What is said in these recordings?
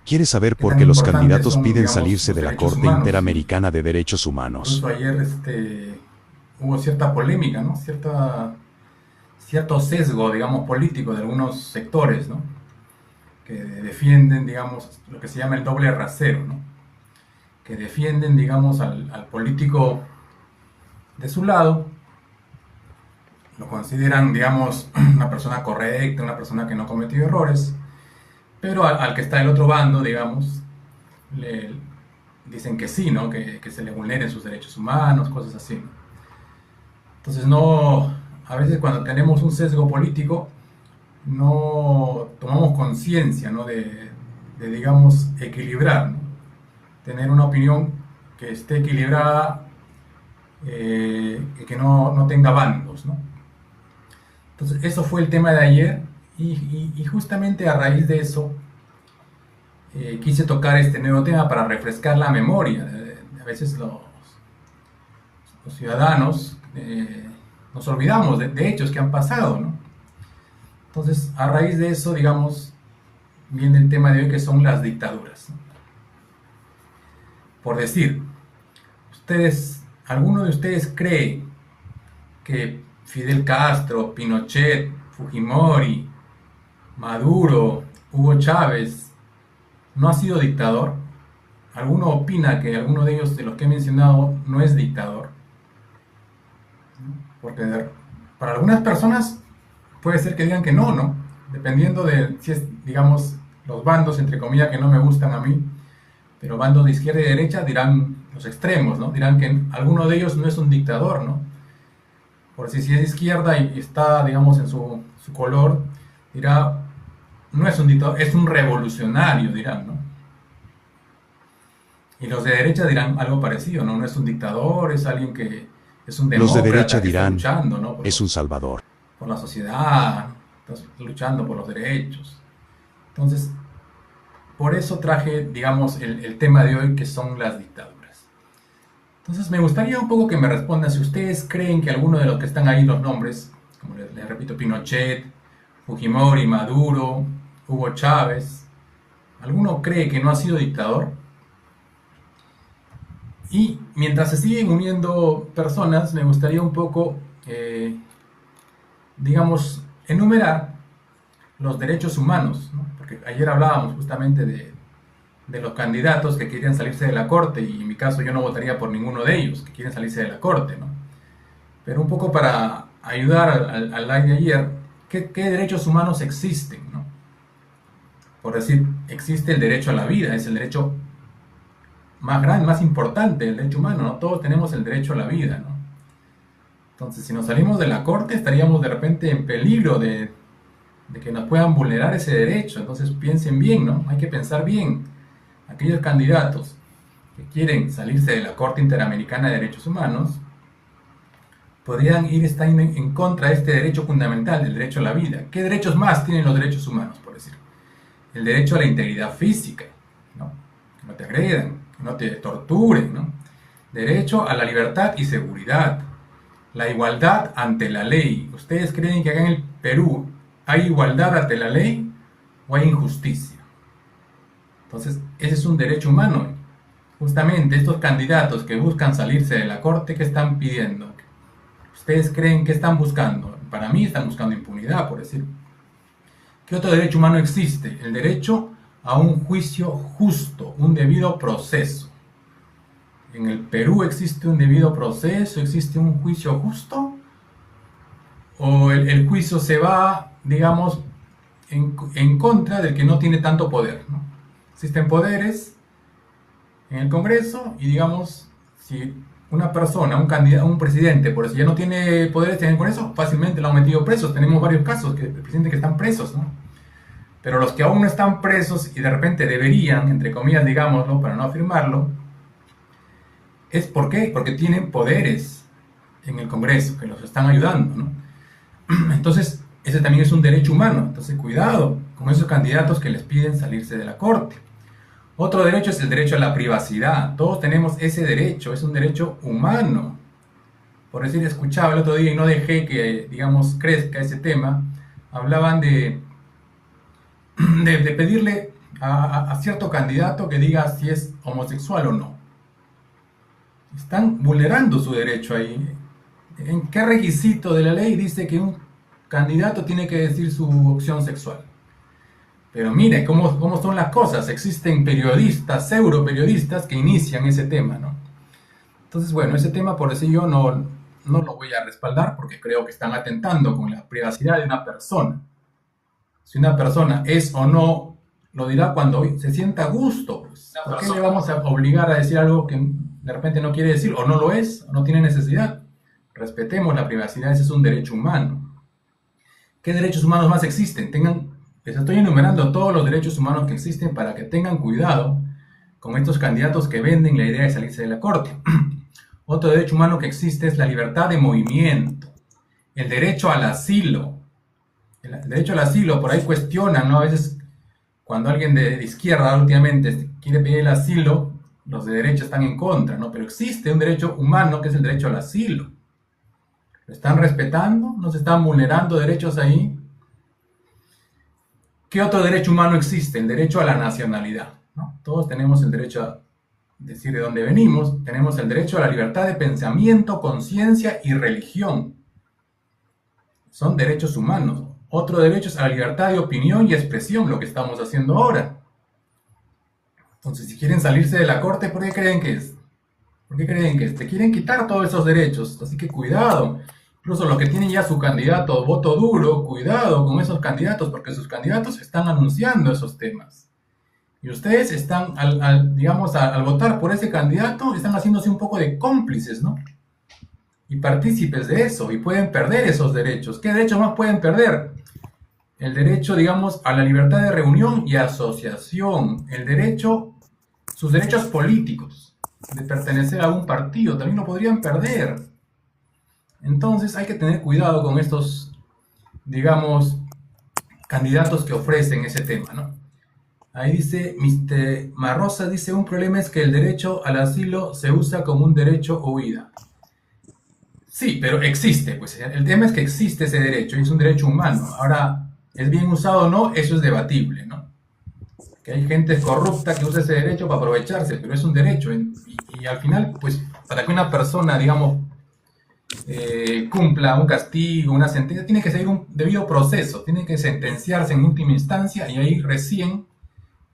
Quiere saber qué por tan qué los importantes candidatos son, piden digamos, salirse los de la derechos Corte humanos. Interamericana de Derechos Humanos. Incluso ayer hubo cierta polémica, ¿no? Cierto sesgo, digamos, político de algunos sectores, ¿no? Que defienden, digamos, lo que se llama el doble rasero, ¿no? Que defienden, digamos, al político de su lado, lo consideran, digamos, una persona correcta, una persona que no ha cometido errores, pero al que está del otro bando, digamos, le dicen que sí, ¿no? Que se le vulneren sus derechos humanos, cosas así, ¿no? Entonces, no, a veces cuando tenemos un sesgo político, no tomamos conciencia, ¿no? Digamos, equilibrar, ¿no? Tener una opinión que esté equilibrada, y que no tenga bandos, ¿no? Entonces, eso fue el tema de ayer y justamente a raíz de eso quise tocar este nuevo tema para refrescar la memoria. A veces los ciudadanos nos olvidamos de hechos que han pasado, ¿no? Entonces, a raíz de eso, digamos, viene el tema de hoy que son las dictaduras, ¿no? Por decir, ¿alguno de ustedes cree que Fidel Castro, Pinochet, Fujimori, Maduro, Hugo Chávez no ha sido dictador? ¿Alguno opina que alguno de ellos, de los que he mencionado, no es dictador? Porque para algunas personas puede ser que digan que no, ¿no? Dependiendo de si es, digamos, los bandos, entre comillas, que no me gustan a mí, pero bandos de izquierda y derecha dirán los extremos, ¿no? Dirán que alguno de ellos no es un dictador, ¿no? Por si es de izquierda y está, digamos, en su color, dirá, no es un dictador, es un revolucionario, dirán, ¿no? Y los de derecha dirán algo parecido, ¿no? No es un dictador, es alguien que es un Los de derecha demócrata que está dirán, luchando, ¿no? es un salvador. Por la sociedad, está luchando por los derechos. Entonces, por eso traje, digamos, el tema de hoy, que son las dictaduras. Entonces, me gustaría un poco que me respondan si ustedes creen que alguno de los que están ahí, los nombres, como les repito, Pinochet, Fujimori, Maduro, Hugo Chávez, ¿alguno cree que no ha sido dictador? Y mientras se siguen uniendo personas, me gustaría un poco, digamos, enumerar los derechos humanos, ¿no? Porque ayer hablábamos justamente de los candidatos que querían salirse de la Corte, y en mi caso yo no votaría por ninguno de ellos que quieren salirse de la Corte, ¿no? Pero un poco para ayudar al live de ayer, ¿qué derechos humanos existen, ¿no? Por decir, existe el derecho a la vida, es el derecho más grande, más importante, el derecho humano, ¿no? Todos tenemos el derecho a la vida, ¿no? Entonces, si nos salimos de la Corte, estaríamos de repente en peligro de que nos puedan vulnerar ese derecho. Entonces, piensen bien, ¿no? Hay que pensar bien. Aquellos candidatos que quieren salirse de la Corte Interamericana de Derechos Humanos podrían estar en contra de este derecho fundamental, el derecho a la vida. ¿Qué derechos más tienen los derechos humanos, por decir? El derecho a la integridad física, ¿no? Que no te agredan, que no te torturen, ¿no? Derecho a la libertad y seguridad. La igualdad ante la ley. ¿Ustedes creen que acá en el Perú hay igualdad ante la ley o hay injusticia? Entonces, ese es un derecho humano. Justamente estos candidatos que buscan salirse de la Corte, ¿qué están pidiendo? ¿Ustedes creen que están buscando? Para mí están buscando impunidad, por decir. ¿Qué otro derecho humano existe? El derecho a un juicio justo, un debido proceso. ¿En el Perú existe un debido proceso? ¿Existe un juicio justo? ¿O el juicio se va, digamos, en contra del que no tiene tanto poder, ¿no? Existen poderes en el Congreso y, digamos, si una persona, un candidato, un presidente, por eso ya no tiene poderes en el Congreso, fácilmente lo han metido presos. Tenemos varios casos de presidentes que están presos, ¿no? Pero los que aún no están presos y de repente deberían, entre comillas, digámoslo, para no afirmarlo, ¿es por qué? Porque tienen poderes en el Congreso que los están ayudando, ¿no? Entonces, ese también es un derecho humano. Entonces, cuidado con esos candidatos que les piden salirse de la Corte. Otro derecho es el derecho a la privacidad. Todos tenemos ese derecho, es un derecho humano. Por decir, escuchaba el otro día y no dejé que, digamos, crezca ese tema. Hablaban de pedirle a cierto candidato que diga si es homosexual o no. Están vulnerando su derecho ahí. ¿En qué requisito de la ley dice que un candidato tiene que decir su opción sexual? Pero mire cómo son las cosas. Existen periodistas, pseudo periodistas que inician ese tema, ¿no? Entonces, bueno, ese tema por decir yo no lo voy a respaldar porque creo que están atentando con la privacidad de una persona. Si una persona es o no, lo dirá cuando se sienta a gusto. Pues. ¿Por qué le vamos a obligar a decir algo que de repente no quiere decir, o no lo es, o no tiene necesidad? Respetemos la privacidad, ese es un derecho humano. ¿Qué derechos humanos más existen? Les estoy enumerando todos los derechos humanos que existen para que tengan cuidado con estos candidatos que venden la idea de salirse de la corte. Otro derecho humano que existe es la libertad de movimiento, el derecho al asilo. El derecho al asilo, por ahí cuestionan, ¿no? A veces cuando alguien de izquierda últimamente quiere pedir el asilo, los de derecha están en contra, ¿no? Pero existe un derecho humano que es el derecho al asilo. ¿Lo están respetando? ¿No se están vulnerando derechos ahí? ¿Qué otro derecho humano existe? El derecho a la nacionalidad, ¿no? Todos tenemos el derecho a decir de dónde venimos, tenemos el derecho a la libertad de pensamiento, conciencia y religión. Son derechos humanos. Otro derecho es a la libertad de opinión y expresión, lo que estamos haciendo ahora. Entonces, si quieren salirse de la corte, ¿por qué creen que es? ¿Por qué creen que es? Te quieren quitar todos esos derechos, así que cuidado. Incluso los que tienen ya su candidato voto duro, cuidado con esos candidatos, porque sus candidatos están anunciando esos temas. Y ustedes están, al votar por ese candidato, están haciéndose un poco de cómplices, ¿no? Y partícipes de eso, y pueden perder esos derechos. ¿Qué derechos más pueden perder? El derecho, digamos, a la libertad de reunión y asociación. El derecho, sus derechos políticos, de pertenecer a un partido, también lo podrían perder. Entonces hay que tener cuidado con estos, digamos, candidatos que ofrecen ese tema, ¿no? Ahí dice, Mr. Marrosa dice, un problema es que el derecho al asilo se usa como un derecho o huida. Sí, pero existe, pues el tema es que existe ese derecho, y es un derecho humano. Ahora, ¿es bien usado o no? Eso es debatible, ¿no? Que hay gente corrupta que usa ese derecho para aprovecharse, pero es un derecho. Y al final, pues, para que una persona, digamos, cumpla un castigo, una sentencia, tiene que seguir un debido proceso, tiene que sentenciarse en última instancia y ahí recién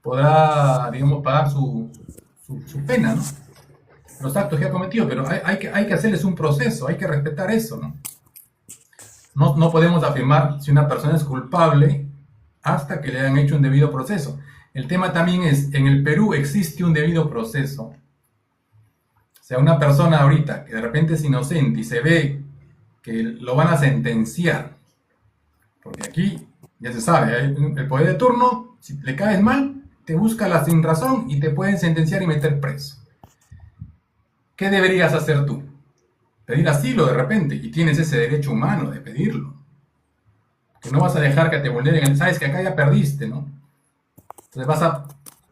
podrá, digamos, pagar su pena, ¿no? Los actos que ha cometido, pero hay que hacerles un proceso, hay que respetar eso, ¿no? No podemos afirmar si una persona es culpable hasta que le hayan hecho un debido proceso. El tema también es, en el Perú existe un debido proceso. O sea, una persona ahorita que de repente es inocente y se ve que lo van a sentenciar, porque aquí, ya se sabe, el poder de turno, si le caes mal, te busca la sin razón y te pueden sentenciar y meter preso. ¿Qué deberías hacer tú? Pedir asilo de repente, y tienes ese derecho humano de pedirlo. Que no vas a dejar que te vulneren, sabes que acá ya perdiste, ¿no? Entonces vas a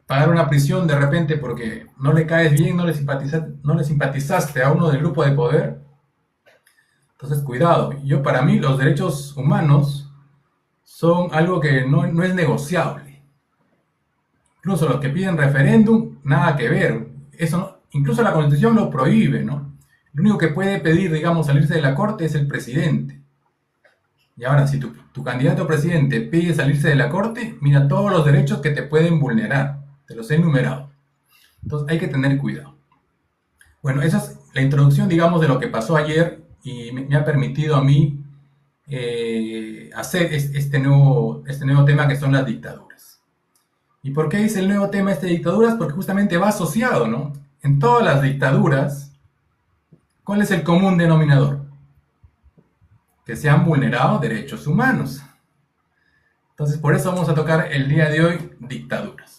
pagar una prisión de repente porque no le caes bien, no le simpatizaste a uno del grupo de poder. Entonces, cuidado. Para mí, los derechos humanos son algo que no es negociable. Incluso los que piden referéndum, nada que ver. Eso no, incluso la Constitución lo prohíbe, ¿no? El único que puede pedir, digamos, salirse de la corte es el presidente. Y ahora, si tu candidato a presidente pide salirse de la corte, mira todos los derechos que te pueden vulnerar. Te los he enumerado. Entonces hay que tener cuidado. Bueno, esa es la introducción, digamos, de lo que pasó ayer y me ha permitido a mí hacer este nuevo tema que son las dictaduras. ¿Y por qué dice el nuevo tema dictaduras? Porque justamente va asociado, ¿no? En todas las dictaduras, ¿cuál es el común denominador? Que se han vulnerado derechos humanos. Entonces, por eso vamos a tocar el día de hoy dictaduras.